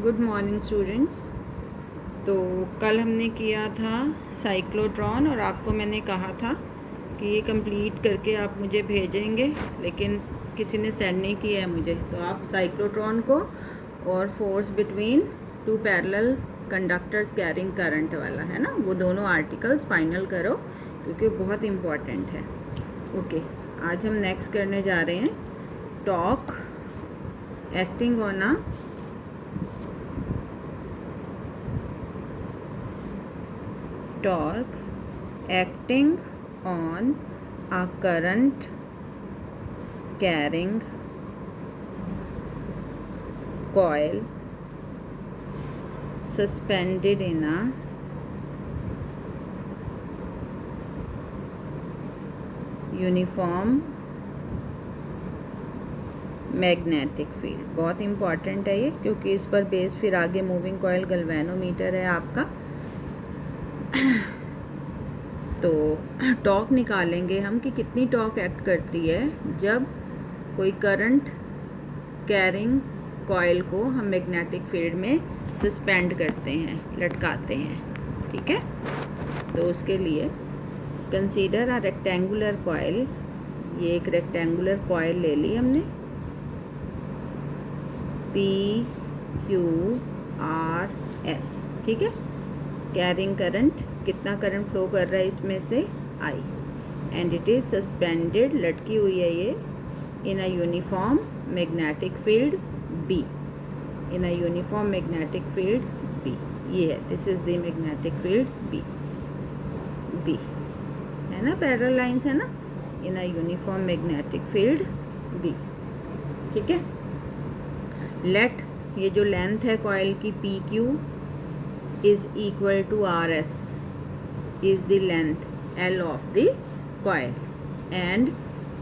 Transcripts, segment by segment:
Good morning students. तो कल हमने किया था साइक्लोट्रॉन और आपको मैंने कहा था कि ये कंप्लीट करके आप मुझे भेजेंगे, लेकिन किसी ने सेंड नहीं किया है मुझे। तो आप साइक्लोट्रॉन को और force between two parallel conductors carrying current वाला है ना, वो दोनों आर्टिकल्स फाइनल करो क्योंकि बहुत इम्पॉर्टेंट है। ओके, आज हम नेक्स्ट करने जा रहे हैं torque acting on a torque acting on a current carrying coil suspended in a uniform magnetic field. बहुत इम्पॉर्टेंट है ये, क्योंकि इस पर बेस फिर आगे मूविंग कॉइल गैल्वेनोमीटर है आपका। तो टॉर्क निकालेंगे हम कि कितनी टॉर्क एक्ट करती है जब कोई करंट कैरिंग कॉइल को हम मैग्नेटिक फील्ड में सस्पेंड करते हैं, लटकाते हैं। ठीक है, तो उसके लिए कंसीडर अ रेक्टेंगुलर कॉइल। ये एक रेक्टेंगुलर कॉइल ले ली हमने, PQRS। ठीक है, कैरिंग करंट, कितना करंट फ्लो कर रहा है इसमें से, I, and it is suspended, लटकी हुई है ये, in a uniform magnetic field B, in a uniform magnetic field B। ये है, this is the magnetic field B है ना, पैरेलल लाइंस है ना, in a uniform magnetic field B। ठीक है, लेट ये जो लेंथ है कॉइल की PQ is equal to RS is the length L of the coil and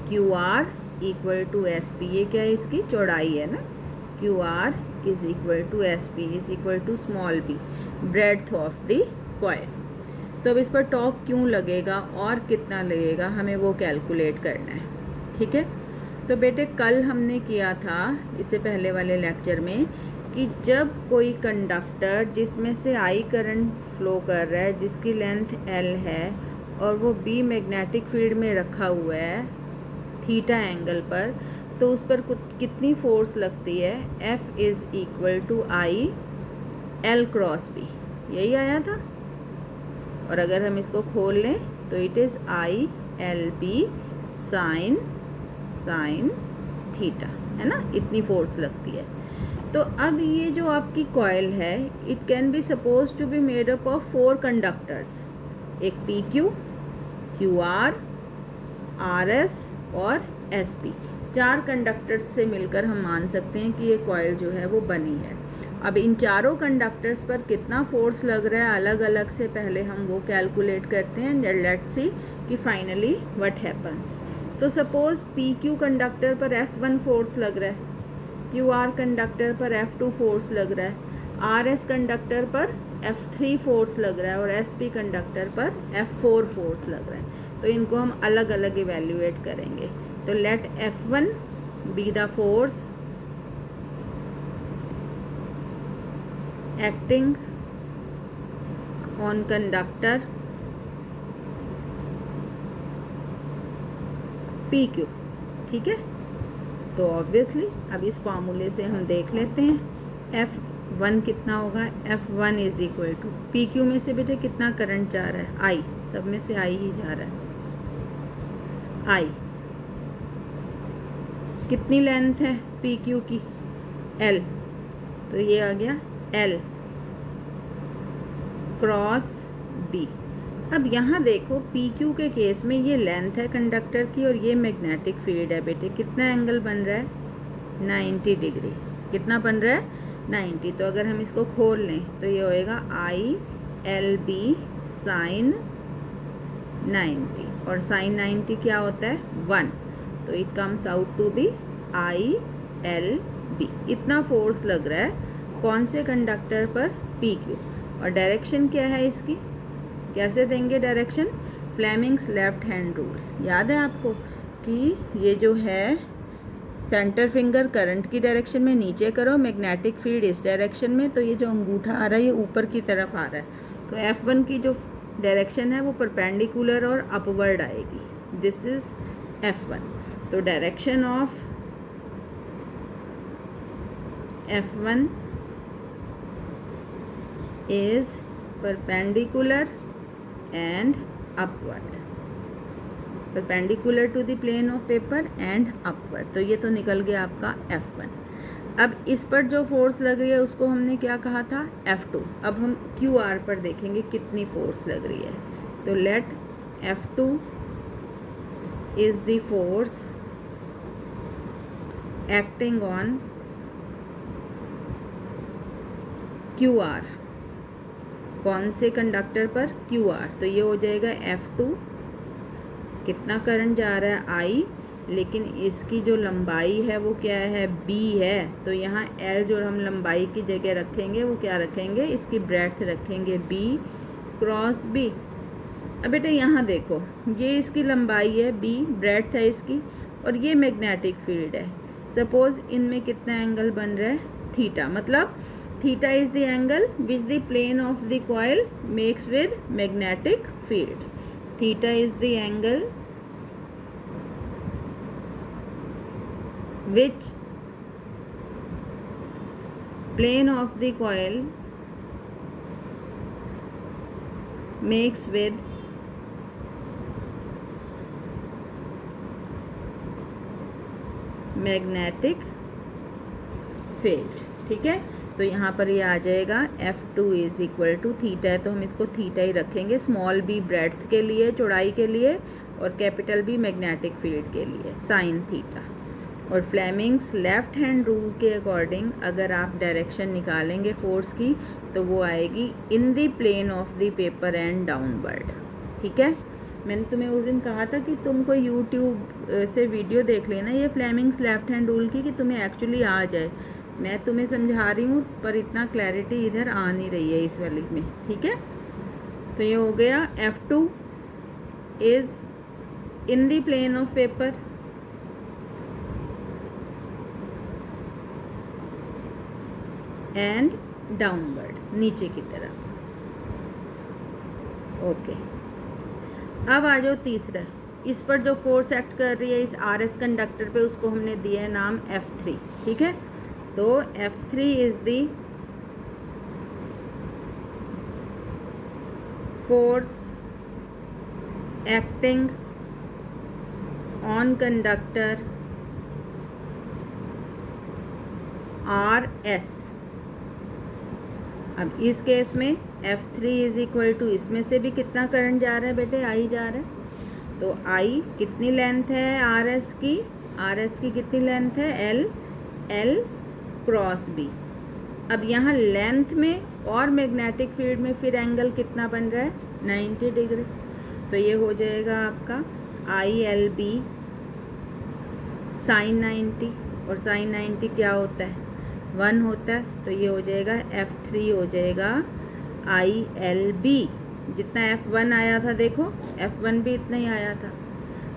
QR equal to SP। ये क्या है, इसकी चौड़ाई है ना, QR is equal to SP is equal to small b, breadth of the coil। तो अब इस पर टॉर्क क्यों लगेगा और कितना लगेगा, हमें वो कैलकुलेट करना है। ठीक है, तो बेटे कल हमने किया था इससे पहले वाले लेक्चर में कि जब कोई कंडक्टर जिसमें से I करंट फ्लो कर रहा है, जिसकी लेंथ L है और वो B मैग्नेटिक फील्ड में रखा हुआ है थीटा एंगल पर, तो उस पर कितनी फोर्स लगती है, F is equal to I L cross B। यही आया था, और अगर हम इसको खोल लें तो it is I L B sine theta, है ना, इतनी फोर्स लगती है। तो अब ये जो आपकी कॉइल है, it can be suppose to be made up of 4 conductors, एक PQ, QR, RS और SP। 4 कंडक्टर्स से मिलकर हम मान सकते हैं कि ये कॉइल जो है वो बनी है। अब इन चारों कंडक्टर्स पर कितना फोर्स लग रहा है अलग अलग से, पहले हम वो कैलकुलेट करते हैं। लेट्स सी कि फाइनली व्हाट हैपन्स। तो सपोज PQ कंडक्टर पर F1 फोर्स लग रहा है, QR कंडक्टर पर F2 फोर्स लग रहा है, RS कंडक्टर पर F3 फोर्स लग रहा है और SP कंडक्टर पर F4 फोर्स लग रहा है। तो इनको हम अलग अलग इवेल्युएट करेंगे। तो let F1 be the force acting on conductor PQ। ठीक है, तो ऑब्वियसली अब इस फार्मूले से हम देख लेते हैं F1 कितना होगा। F1 is equal to PQ में से बेटे कितना करंट जा रहा है, I, सब में से I ही जा रहा है, I। कितनी लेंथ है PQ की, L, तो ये आ गया L क्रॉस B। अब यहाँ देखो PQ के केस में ये लेंथ है कंडक्टर की और ये मैग्नेटिक फील्ड है बेटे, कितना एंगल बन रहा है, 90 डिग्री। कितना बन रहा है, 90। तो अगर हम इसको खोल लें तो ये होएगा ILB साइन 90, और साइन 90 क्या होता है, 1। तो it comes out to be ILB। इतना फोर्स लग रहा है कौन से कंडक्टर पर, PQ। और डायरेक्शन क्या है इसकी, कैसे देंगे direction, Fleming's left hand rule. याद है आपको कि ये जो है सेंटर फिंगर करंट की डायरेक्शन में नीचे करो, मैग्नेटिक फील्ड इस डायरेक्शन में, तो ये जो अंगूठा आ रहा है ये ऊपर की तरफ आ रहा है, तो F1 की जो डायरेक्शन है वो परपेंडिकुलर और अपवर्ड आएगी। This is F1। तो direction of F1 is perpendicular and upward, perpendicular to the plane of paper and upward। तो ये तो निकल गया आपका F1। अब इस पर जो फोर्स लग रही है उसको हमने क्या कहा था, F2। अब हम QR पर देखेंगे कितनी फोर्स लग रही है। तो late F2 is the force acting on QR। कौन से कंडक्टर पर, QR। तो ये हो जाएगा F2, कितना करंट जा रहा है I, लेकिन इसकी जो लंबाई है वो क्या है, B है। तो यहाँ L जो हम लंबाई की जगह रखेंगे वो क्या रखेंगे, इसकी ब्रेड्थ रखेंगे B क्रॉस B। अब बेटा यहाँ देखो, ये इसकी लंबाई है B, ब्रेड्थ है इसकी, और ये मैग्नेटिक फील्ड है। सपोज इनमें कितना एंगल बन रहा है, थीटा। मतलब theta is the angle which the plane of the coil makes with magnetic field। theta is the angle which plane of the coil makes with magnetic field। ठीक है, तो यहाँ पर ये आ जाएगा F2 is equal to theta है, तो हम इसको थीटा ही रखेंगे। स्मॉल b ब्रेड्थ के लिए, चौड़ाई के लिए, और कैपिटल B मैग्नेटिक फील्ड के लिए, साइन थीटा। और फ्लेमिंग्स लेफ्ट हैंड रूल के अकॉर्डिंग अगर आप डायरेक्शन निकालेंगे फोर्स की तो वो आएगी in the plane of the paper and downward. ठीक है, मैंने तुम्हें उस दिन कहा था कि तुम कोई यूट्यूब से वीडियो देख लेना ये फ्लेमिंग्स लेफ्ट हैंड रूल की, कि तुम्हें एक्चुअली आ जाए। मैं तुम्हें समझा रही हूँ पर इतना क्लैरिटी इधर आ नहीं रही है इस वाली में। ठीक है, तो ये हो गया F2 is in the plane of paper and downward, नीचे की तरफ। ओके, अब आ जाओ तीसरा। इस पर जो फोर्स एक्ट कर रही है इस RS कंडक्टर पे, उसको हमने दिया है नाम F3। ठीक है, तो F3 is the force acting on conductor RS। अब इस केस में F3 इज इक्वल टू, इसमें से भी कितना करंट जा रहा है बेटे, I जा रहा है। तो I कितनी लेंथ है RS की, RS की कितनी लेंथ है, L क्रॉस B। अब यहाँ लेंथ में और मैग्नेटिक फील्ड में फिर एंगल कितना बन रहा है, 90 डिग्री। तो ये हो जाएगा आपका ILB साइन 90, और साइन 90 क्या होता है, 1 होता है। तो ये हो जाएगा F3 हो जाएगा ILB। जितना F1 आया था देखो, F1 भी इतना ही आया था।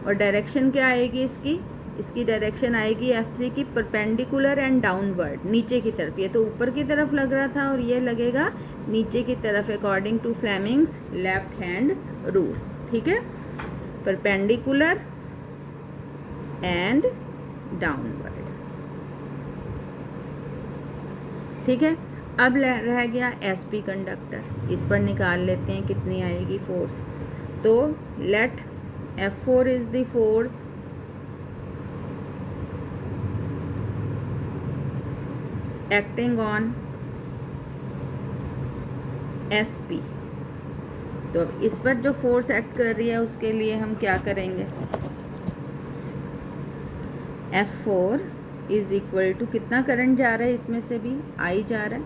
और डायरेक्शन क्या आएगी इसकी, इसकी डायरेक्शन आएगी F3 की परपेंडिकुलर एंड डाउनवर्ड, नीचे की तरफ। ये तो ऊपर की तरफ लग रहा था और ये लगेगा नीचे की तरफ according to Fleming's left hand rule. ठीक है, परपेंडिकुलर एंड डाउनवर्ड। ठीक है, अब रह गया SP कंडक्टर। इस पर निकाल लेते हैं कितनी आएगी फोर्स। तो let F4 is the force acting on SP। तो अब इस पर जो फोर्स एक्ट कर रही है उसके लिए हम क्या करेंगे, F4 इज इक्वल टू, कितना करंट जा रहा है इसमें से भी, I जा रहा है।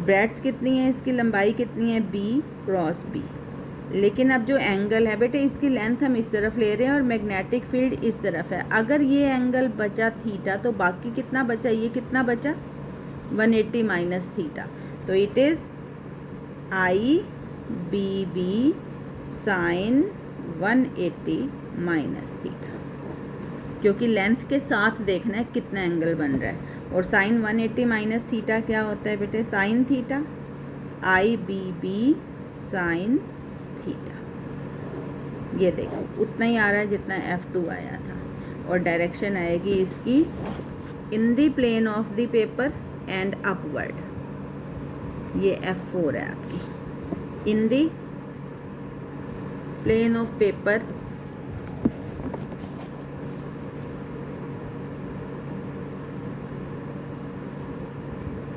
ब्रेड्थ कितनी है इसकी, लंबाई कितनी है, B क्रॉस B। लेकिन अब जो एंगल है बेटे, इसकी लेंथ हम इस तरफ ले रहे हैं और मैग्नेटिक फील्ड इस तरफ है। अगर ये एंगल बचा थीटा तो बाकी कितना बचा, ये कितना बचा, 180 माइनस थीटा। तो it is IBB sine 180 minus theta. क्योंकि लेंथ के साथ देखना है कितना एंगल बन रहा है। और साइन 180 माइनस थीटा क्या होता है बेटे, sine theta, IBB sine theta. ये देखो उतना ही आ रहा है जितना F2 आया था। और डायरेक्शन आएगी इसकी in the plane of the paper and upward. ये F4 है आपकी, in the plane of paper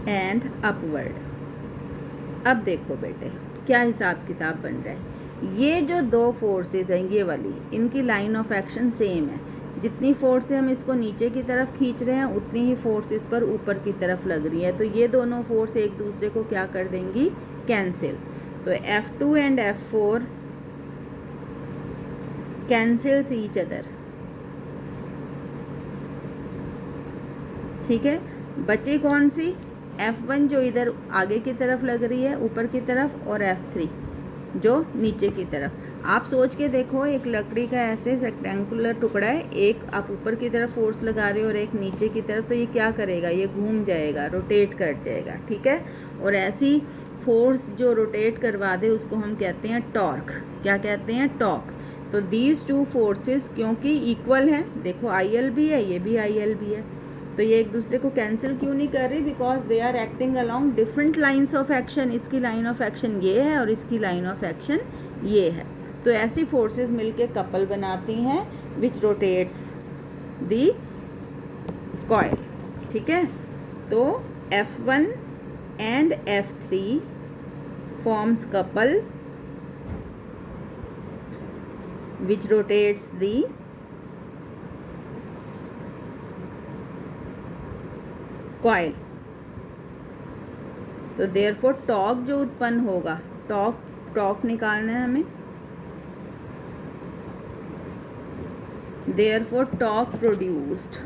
and upward. अब देखो बेटे क्या हिसाब किताब बन रहा है। ये जो दो फोर्सेस हैं ये वाली, इनकी लाइन ऑफ एक्शन सेम है। जितनी फोर्स से हम इसको नीचे की तरफ खींच रहे हैं उतनी ही फोर्स इस पर ऊपर की तरफ लग रही है। तो ये दोनों फोर्स एक दूसरे को क्या कर देंगी, कैंसिल। तो F2 and F4 cancels each other. ठीक है, बची कौन सी, F1 जो इधर आगे की तरफ लग रही है ऊपर की तरफ, और F3 जो नीचे की तरफ। आप सोच के देखो, एक लकड़ी का ऐसे रेक्टेंगुलर टुकड़ा है, एक आप ऊपर की तरफ फोर्स लगा रहे हो और एक नीचे की तरफ, तो ये क्या करेगा, ये घूम जाएगा, रोटेट कर जाएगा। ठीक है, और ऐसी फोर्स जो रोटेट करवा दे उसको हम कहते हैं टॉर्क। क्या कहते हैं, टॉर्क। तो दीज टू फोर्सेस क्योंकि इक्वल हैं, देखो IL भी है, ये भी IL भी है, तो ये एक दूसरे को कैंसिल क्यों नहीं कर रही, because they are acting along different lines of action. इसकी लाइन ऑफ एक्शन ये है और इसकी लाइन ऑफ एक्शन ये है। तो ऐसी फोर्सेस मिलके कपल बनाती हैं विच रोटेट्स दी कॉइल। ठीक है, तो F1 and F3 forms couple which rotates the coil. तो देयरफॉर टॉर्क जो उत्पन्न होगा, टॉर्क निकालना है हमें, देयरफॉर टॉर्क प्रोड्यूस्ड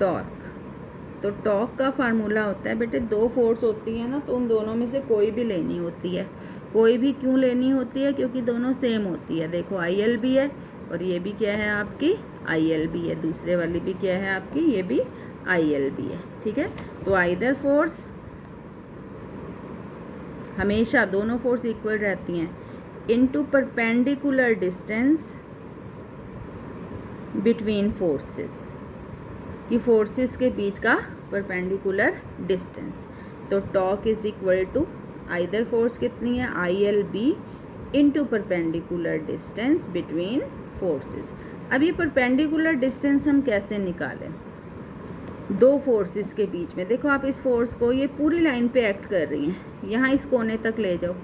टॉर्क। तो टॉर्क का फार्मूला होता है बेटे, दो फोर्स होती है ना, तो उन दोनों में से कोई भी लेनी होती है। कोई भी क्यों लेनी होती है, क्योंकि दोनों सेम होती है। देखो IL भी है और ये भी क्या है आपकी, IL भी है, दूसरे वाली भी क्या है आपकी, ये भी IL भी है। ठीक है, तो आइदर फोर्स, हमेशा दोनों फोर्स इक्वल रहती हैं, into perpendicular distance between forces, कि फोर्सेस के बीच का परपेंडिकुलर डिस्टेंस। तो torque is equal to either force कितनी है, ILB into perpendicular distance between forces. अब ये परपेंडिकुलर डिस्टेंस हम कैसे निकालें, दो फोर्सेस के बीच में। देखो आप इस फोर्स को, ये पूरी लाइन पे एक्ट कर रही हैं, यहाँ इस कोने तक ले जाओ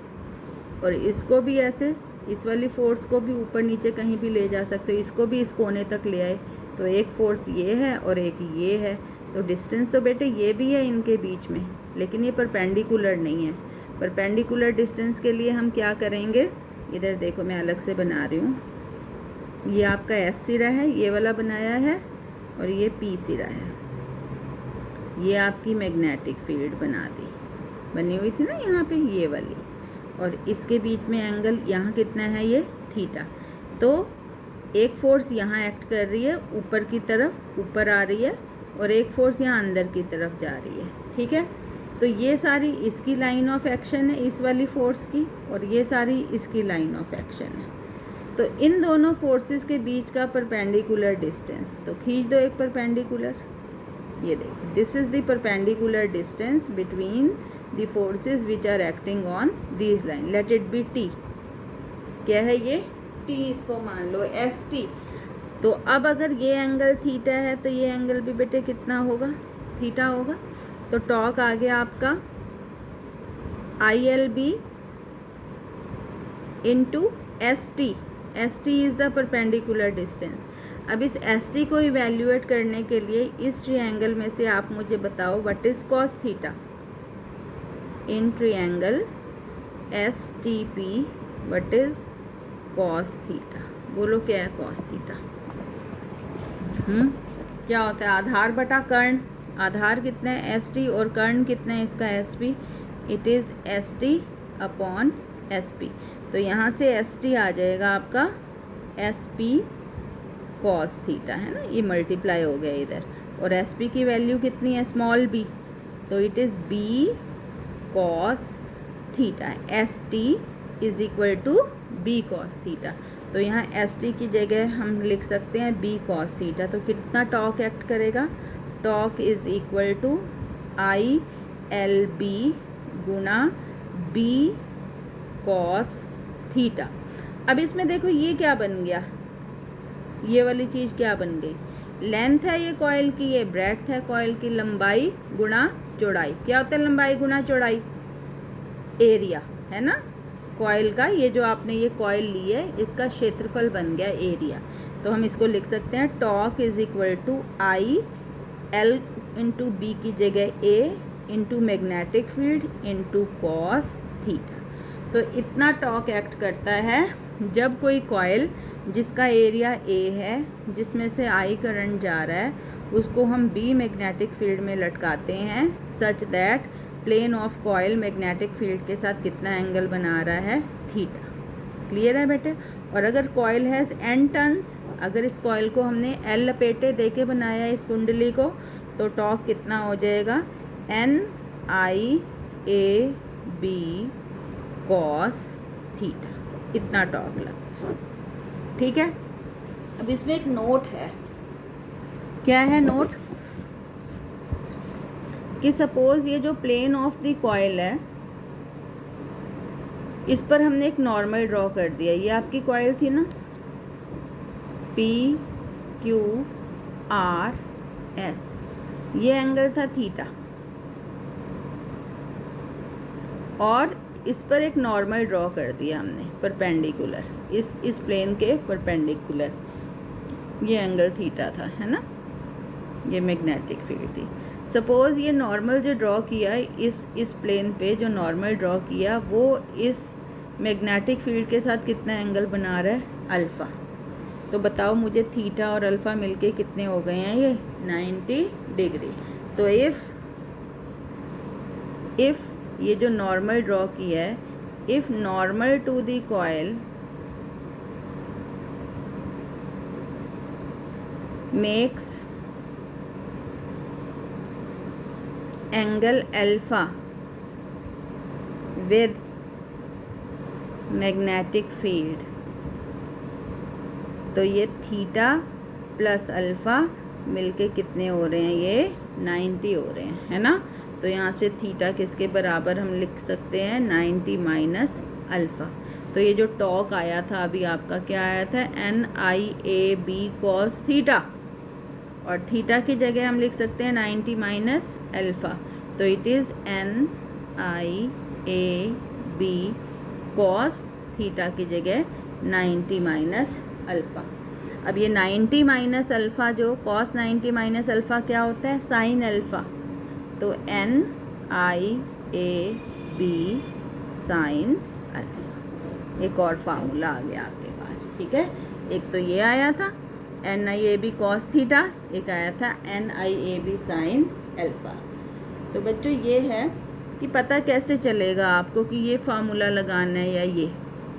और इसको भी ऐसे, इस वाली फोर्स को भी ऊपर नीचे कहीं भी ले जा सकते हो, इसको भी इस कोने तक ले आए। तो एक फोर्स ये है और एक ये है, तो डिस्टेंस तो बेटे ये भी है इनके बीच में, लेकिन ये परपेंडिकुलर नहीं है। परपेंडिकुलर डिस्टेंस के लिए हम क्या करेंगे, इधर देखो मैं अलग से बना रही हूँ, ये आपका S सिरा है, ये वाला बनाया है, और ये P सिरा है। ये आपकी मैग्नेटिक फील्ड बनी हुई थी ना यहाँ पे, ये वाली, और इसके बीच में एंगल यहाँ कितना है, ये थीटा। तो एक फोर्स यहाँ एक्ट कर रही है ऊपर की तरफ, ऊपर आ रही है, और एक फोर्स यहाँ अंदर की तरफ जा रही है। ठीक है, तो ये सारी इसकी लाइन ऑफ एक्शन है, इस वाली फोर्स की, और ये सारी इसकी लाइन ऑफ एक्शन है। तो इन दोनों फोर्सेस के बीच का परपेंडिकुलर डिस्टेंस, तो खींच दो एक परपेंडिकुलर, ये देखो, this is the perpendicular distance between the forces which are acting on this line. Let it be T। क्या है ये, T, इसको मान लो ST। तो अब अगर ये एंगल थीटा है तो ये एंगल भी बेटे कितना होगा, थीटा होगा। तो टॉर्क आ गया आपका ILB into ST। ST is the perpendicular distance. अब इस ST को इवेल्यूएट करने के लिए इस ट्रायंगल में से आप मुझे बताओ what is cos theta in triangle STP, what is cos theta. बोलो क्या है कॉस थीटा, क्या होता है, आधार बटा कर्ण। आधार कितना है ST और कर्ण कितना है इसका SP, it is ST upon S P. तो यहाँ से एस टी आ जाएगा आपका एस पी कॉस थीटा, है ना, ये मल्टीप्लाई हो गया इधर। और एस पी की वैल्यू कितनी है, स्मॉल बी, तो it is B cos theta. S T is equal to B cos theta. तो यहाँ एस टी की जगह हम लिख सकते हैं बी कॉस थीटा। तो कितना टॉर्क एक्ट करेगा, torque is equal to I L B गुना बी कॉस थीटा। अब इसमें देखो ये क्या बन गया, ये वाली चीज़ क्या बन गई, लेंथ है ये कॉइल की, ये ब्रेड्थ है कॉइल की, लंबाई गुणा चौड़ाई। क्या होता है लंबाई गुणा चौड़ाई, एरिया, है ना कॉइल का। ये जो आपने ये कॉइल ली है इसका क्षेत्रफल बन गया एरिया। तो हम इसको लिख सकते हैं torque is equal to I L into B की जगह A into magnetic field into cos theta. तो इतना टॉर्क एक्ट करता है जब कोई कॉइल जिसका एरिया ए है, जिसमें से आई करंट जा रहा है, उसको हम बी मैग्नेटिक फील्ड में लटकाते हैं such that plane of coil magnetic field के साथ कितना एंगल बना रहा है, थीटा। क्लियर है बेटे। और अगर कॉइल हैज़ एन टर्न्स, अगर इस कॉइल को हमने एल लपेटे दे के बनाया इस कुंडली को, तो टॉर्क कितना हो जाएगा, N I A B cos theta, इतना टॉर्क लगता है। ठीक है। अब इसमें एक नोट है, क्या है नोट, कि सपोज़ ये जो प्लेन ऑफ द कॉइल है इस पर हमने एक नॉर्मल ड्रॉ कर दिया। ये आपकी कॉइल थी ना, पी क्यू आर एस, ये एंगल था थीटा, और इस पर एक नॉर्मल ड्रॉ कर दिया हमने परपेंडिकुलर, इस प्लेन के परपेंडिकुलर, ये एंगल थीटा था, है ना, ये मैग्नेटिक फील्ड थी। सपोज़ ये नॉर्मल जो ड्रॉ किया इस प्लेन पे, जो नॉर्मल ड्रॉ किया वो इस मैग्नेटिक फील्ड के साथ कितना एंगल बना रहा है, अल्फ़ा। तो बताओ मुझे थीटा और अल्फ़ा मिलके कितने हो गए हैं, ये 90 डिग्री। तो इफ़ ये जो नॉर्मल ड्रॉ किया है, if normal to the coil makes angle alpha with magnetic field, तो ये थीटा प्लस अल्फ़ा मिलके कितने हो रहे हैं, ये 90 हो रहे हैं, है ना। तो यहाँ से थीटा किसके बराबर हम लिख सकते हैं, 90 माइनस अल्फ़ा। तो ये जो टॉर्क आया था अभी आपका, क्या आया था, N I A B cos theta, और थीटा की जगह हम लिख सकते हैं 90 माइनस अल्फ़ा। तो it is N I A B cos theta की जगह 90 माइनस अल्फ़ा। अब ये 90 माइनस अल्फ़ा, जो कॉस 90 माइनस अल्फ़ा क्या होता है, साइन अल्फ़ा। तो N I A B sine alpha, एक और फार्मूला आ गया आपके पास। ठीक है, एक तो ये आया था N I A B cos theta, एक आया था N I A B sine alpha. तो बच्चों ये है कि पता कैसे चलेगा आपको कि ये फार्मूला लगाना है या ये।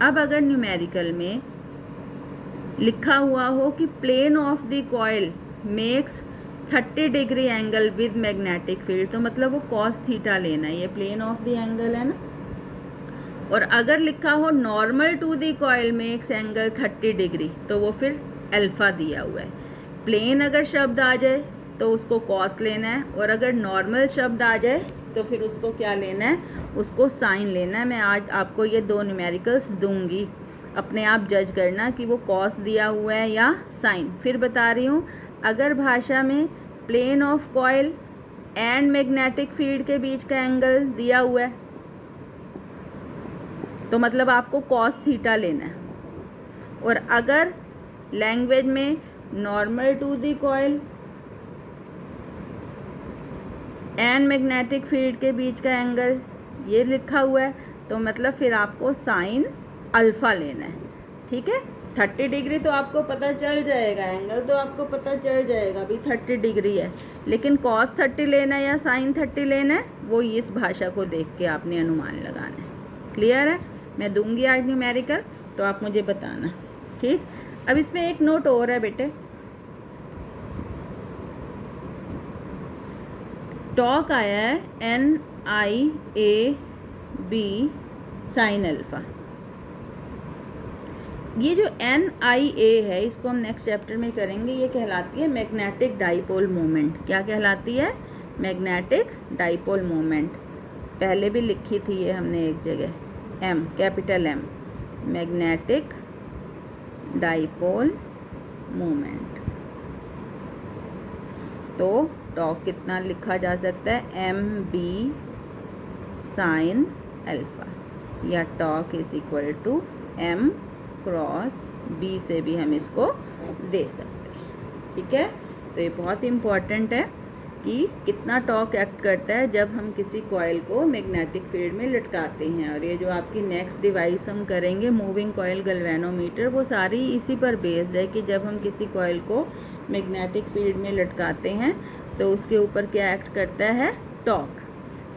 अब अगर न्यूमेरिकल में लिखा हुआ हो कि plane of the coil makes 30 degree angle with magnetic field, तो मतलब वो कॉस थीटा लेना है, ये प्लेन ऑफ द एंगल है ना। और अगर लिखा हो normal to the coil makes angle 30 degree, तो वो फिर अल्फ़ा दिया हुआ है। प्लेन अगर शब्द आ जाए तो उसको कॉस लेना है, और अगर नॉर्मल शब्द आ जाए तो फिर उसको क्या लेना है, उसको साइन लेना है। मैं आज आपको ये दो न्यूमेरिकल्स दूंगी, अपने आप जज करना कि वो कॉस दिया हुआ है या साइन। फिर बता रही हूँ, अगर भाषा में plane of coil and magnetic field के बीच का एंगल दिया हुआ है तो मतलब आपको कॉस थीटा लेना है। और अगर लैंग्वेज में normal to the coil and magnetic field के बीच का एंगल ये लिखा हुआ है, तो मतलब फिर आपको साइन अल्फ़ा लेना है। ठीक है, 30 डिग्री तो आपको पता चल जाएगा, एंगल तो आपको पता चल जाएगा अभी 30 डिग्री है, लेकिन कॉस 30 लेना है या साइन 30 लेना है, वो इस भाषा को देख के आपने अनुमान लगाना है। क्लियर है। मैं दूंगी आज न्यूमेरिकल, तो आप मुझे बताना, ठीक। अब इसमें एक नोट और है बेटे, टॉक आया है NIAB साइन अल्फा। ये जो NIA है, इसको हम नेक्स्ट चैप्टर में करेंगे, ये कहलाती है मैग्नेटिक डाइपोल मोमेंट। क्या कहलाती है? Magnetic dipole moment. पहले भी लिखी थी ये हमने एक जगह, M, capital M, magnetic dipole moment. तो टॉक कितना लिखा जा सकता है? MB साइन अल्फा, या torque is equal to M cross B से भी हम इसको दे सकते हैं, ठीक है। तो ये बहुत इम्पॉर्टेंट है कि कितना टॉर्क एक्ट करता है जब हम किसी कॉइल को मैग्नेटिक फील्ड में लटकाते हैं। और ये जो आपकी नेक्स्ट डिवाइस हम करेंगे, मूविंग कॉइल गैल्वेनोमीटर, वो सारी इसी पर बेस्ड है कि जब हम किसी कॉइल को मैग्नेटिक फील्ड में लटकाते हैं तो उसके ऊपर क्या एक्ट करता है? टॉर्क।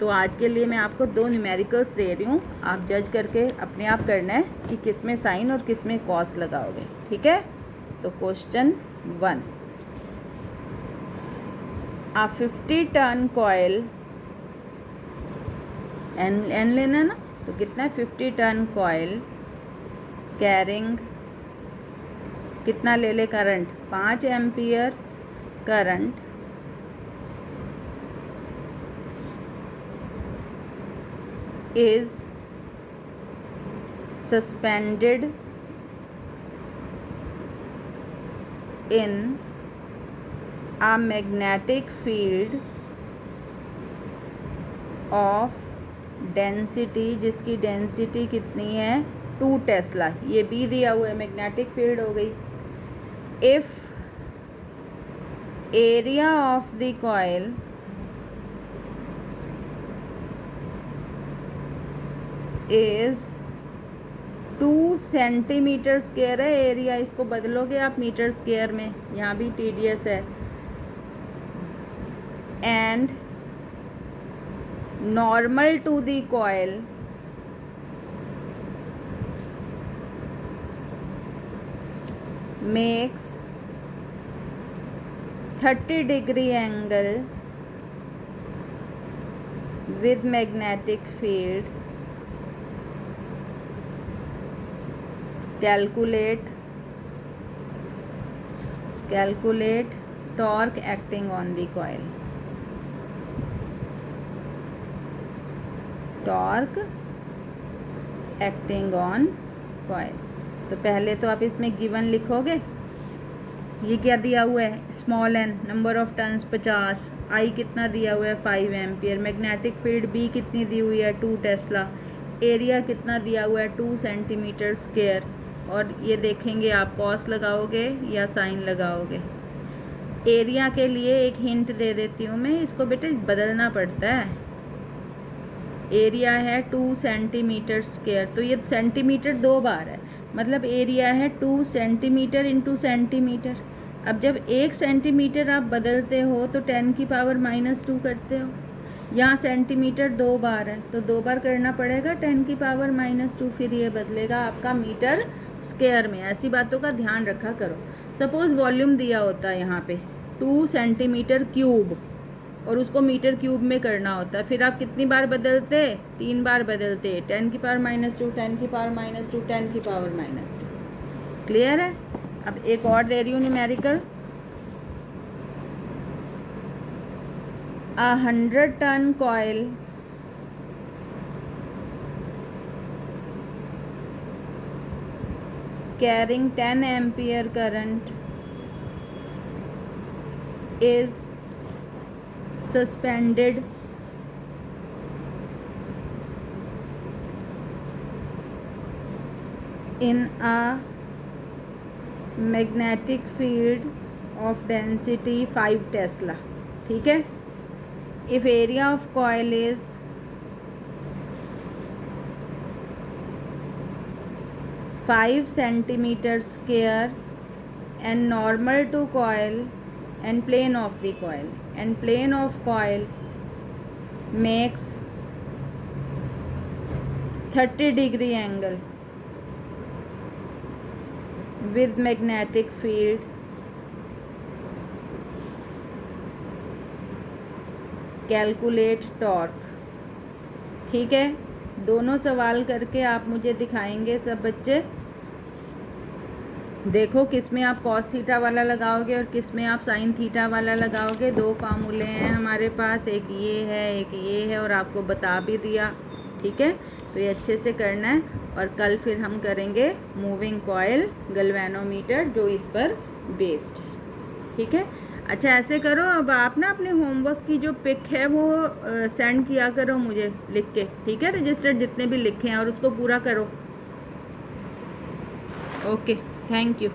तो आज के लिए मैं आपको 2 न्यूमेरिकल्स दे रही हूँ, आप जज करके अपने आप करना है कि किस में साइन और किस में कॉस लगाओगे, ठीक है। तो question 1, a 50 turn coil, N लेना ना, तो कितना है? 50 टन कॉइल कैरिंग, कितना ले ले current? 5 ampere current is suspended in a magnetic field of density, जिसकी डेंसिटी कितनी है? 2 टेस्ला। ये भी दिया हुआ है, मैग्नेटिक फील्ड हो गई। If area of the coil is 2 centimetre square है एरिया, इसको बदलोगे आप मीटर स्क्वायर में, यहाँ भी TDS है। And normal to the coil makes 30 degree angle with magnetic field, calculate torque acting on the coil, torque acting on coil। तो पहले तो आप इसमें गिवन लिखोगे, ये क्या दिया हुआ है? Small n, number of turns 50, I कितना दिया हुआ है? 5 एम्पियर, मैग्नेटिक फील्ड B कितनी दी हुई है? 2 टेस्ला, एरिया कितना दिया हुआ है? 2 सेंटीमीटर स्क्वायर। और ये देखेंगे आप कॉस लगाओगे या साइन लगाओगे। एरिया के लिए एक हिंट दे देती हूँ मैं, इसको बेटे बदलना पड़ता है। एरिया है 2 सेंटीमीटर स्क्वायर, तो ये सेंटीमीटर 2 बार है, मतलब एरिया है 2 सेंटीमीटर इंटू सेंटीमीटर। अब जब 1 सेंटीमीटर आप बदलते हो तो 10 की पावर -2 करते हो। यहाँ सेंटीमीटर 2 बार है, तो 2 बार करना पड़ेगा 10 की पावर -2, फिर ये बदलेगा आपका मीटर स्क्वायर में। ऐसी बातों का ध्यान रखा करो। सपोज़ वॉल्यूम दिया होता है यहाँ पे 2 सेंटीमीटर क्यूब, और उसको मीटर क्यूब में करना होता है, फिर आप कितनी बार बदलते? 3 बार बदलते, 10 की पावर -2, 10 की पावर -2, 10 की पावर -2। क्लियर है? अब एक और दे रही हूँ numerical, 100 turn coil carrying 10 ampere current is suspended in a magnetic field of density 5 Tesla। ठीक है। If area of coil is 5 centimeter square and normal to coil and plane of the coil, and plane of coil makes 30 degree angle with magnetic field calculate torque. ठीक है, दोनों सवाल करके आप मुझे दिखाएंगे सब बच्चे। देखो किस में आप कॉस थीटा वाला लगाओगे और किस में आप साइन थीटा वाला लगाओगे। दो फार्मूले हैं हमारे पास, एक ये है एक ये है, और आपको बता भी दिया। ठीक है, तो ये अच्छे से करना है। और कल फिर हम करेंगे मूविंग कॉइल गैल्वेनोमीटर, जो इस पर बेस्ड है। ठीक है, अच्छा ऐसे करो, अब आप ना अपने होमवर्क की जो पिक है वो सेंड किया करो मुझे लिख के। ठीक है, रजिस्टर जितने भी लिखे हैं, और उसको पूरा करो। Okay, thank you.